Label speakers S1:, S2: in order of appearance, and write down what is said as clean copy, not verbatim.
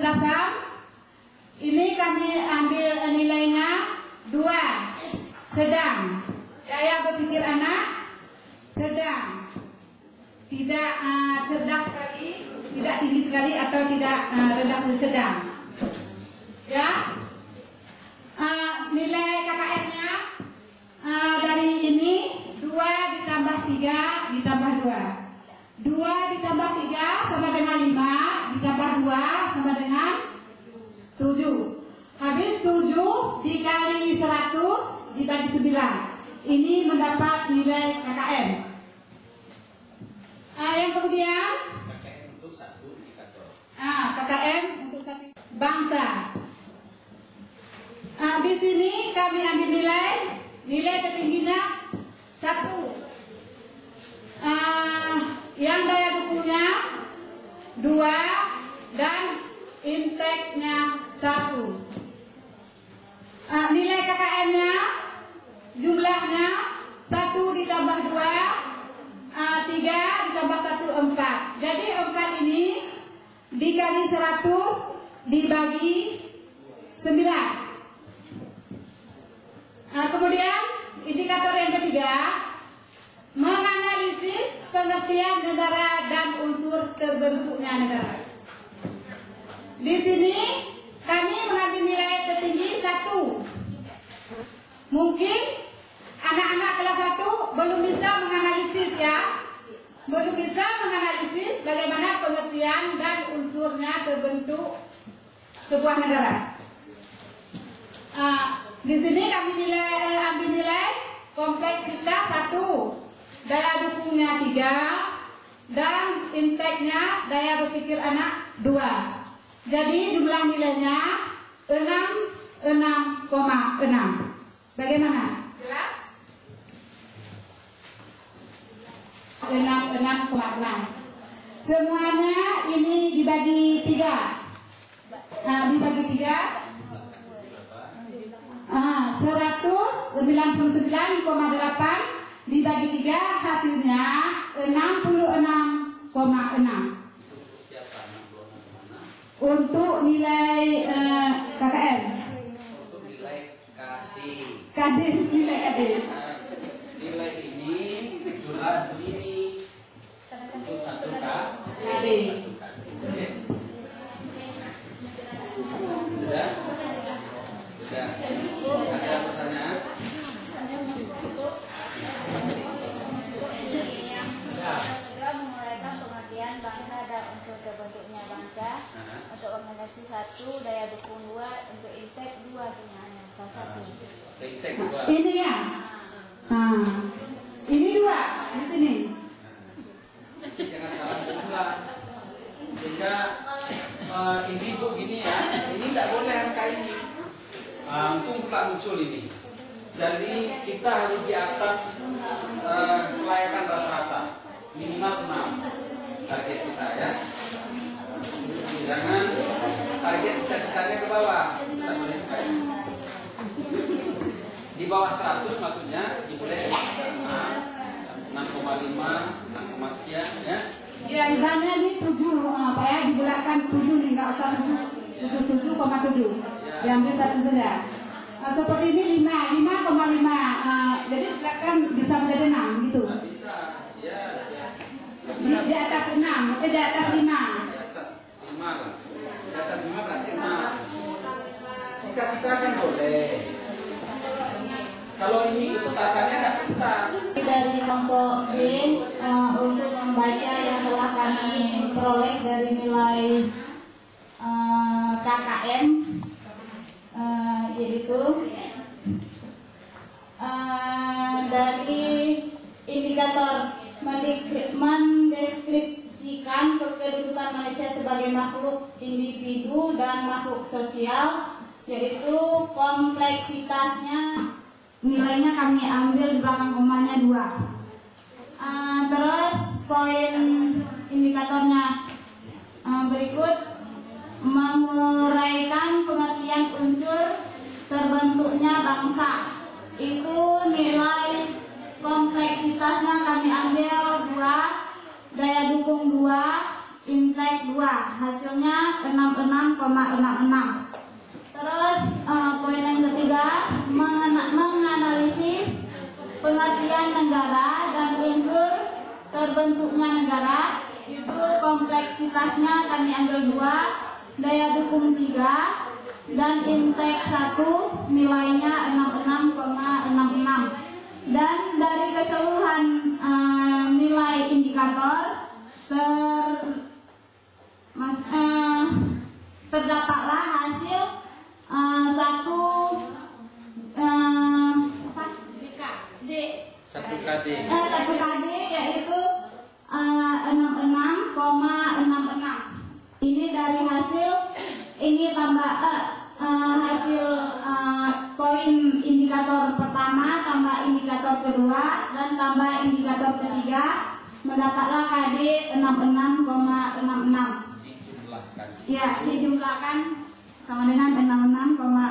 S1: kecerdasan. Ini kami ambil nilainya 2, sedang. Daya berpikir anak sedang, tidak cerdas sekali, tidak tinggi sekali atau tidak rendah sekali, sedang. Ya, nilai KKM-nya dari ini 2 ditambah 3 ditambah 2. 2 ditambah 3 sama dengan 5, ditambah 2 sama dengan 7. Habis 7 dikali 100 dibagi 9. Ini mendapat nilai KKM. Yang kemudian KKM untuk satu indikator. KKM untuk satu bangsa. Di sini kami ambil nilai tertingginya 1. Yang daya dukungnya 2 dan intake-nya 1. Nilai KKM-nya jumlahnya 1 ditambah 2, 3 ditambah 1, 4. Jadi 4 ini dikali 100 dibagi 9. Kemudian indikator yang ketiga, menganalisis pengertian negara dan unsur terbentuknya negara. Di sini kami mengambil nilai tertinggi 1. Mungkin anak-anak kelas 1 belum bisa menganalisis ya. Belum bisa menganalisis bagaimana pengertian dan unsurnya terbentuk sebuah negara. Di sini kami ambil nilai kompleksitas 1, daya dukungnya 3, dan intake-nya daya berpikir anak 2. Jadi jumlah nilainya 66,6. Bagaimana? Jelas? 66,6. Semuanya ini dibagi 3. Dibagi 3. 199,8 dibagi 3 hasilnya 66,6. Untuk nilai KKM.
S2: Untuk nilai KD.
S1: Nilai KD.
S2: Nilai ini jumlah ini untuk 1 KD. Sudah? Sudah. Ada pertanyaan?
S3: Menguraikan pengertian bangsa dan unsur terbentuknya bangsa. Untuk organisasi 1, daya dukung 2, untuk intake 2 sebenarnya. 1.
S2: Intake 2.
S1: Ini ya. Ini 2 di sini.
S2: Jangan salah jumlah. Sehingga ini bu gini ya. Ini tidak boleh angka ini. Untung pula muncul ini. Jadi kita harus di atas kelayakan rata-rata, minimal 6 target kita ya. Jangan target cita-citanya ke bawah. Kita boleh di bawah 100 maksudnya boleh 6,5, 6, sekian ya.
S1: Ya di sana ini 7 Pak ya, dibulatkan 7 nih, nggak usah 77,7. Diambil 1 saja. Seperti ini 5,5. Jadi kan bisa menjadi 6 gitu.
S2: Bisa, ya.
S1: Di atas 6, di atas 5.
S2: Di atas 5 lah. Di atas 5 berarti 6. Sika-sika kan boleh. Kalau ini ketasannya nggak kita.
S3: Dari kelompok B untuk membaca yang telah kami peroleh dari nilai KKM, yaitu dari indikator mendeskripsikan kedudukan manusia sebagai makhluk individu dan makhluk sosial, yaitu kompleksitasnya nilainya kami ambil di belakang komanya 2. Terus poin indikatornya berikut, menguraikan pengertian unsur terbentuknya bangsa. Itu nilai kompleksitasnya kami ambil 2, daya dukung 2, intake 2 hasilnya 66,66. Terus poin yang ketiga, menganalisis pengertian negara dan unsur terbentuknya negara. Itu kompleksitasnya kami ambil 2, daya dukung 3, dan intake 1 nilainya 66,66. Dan dari keseluruhan nilai indikator terdapatlah hasil
S2: satu KD
S3: yaitu 66,66. Ini dari hasil ini tambah hasil poin indikator pertama tambah indikator kedua dan tambah indikator ketiga, mendapatlah KD 66,66.
S2: dijumlahkan.
S3: Ya, dijumlahkan sama dengan 66,66.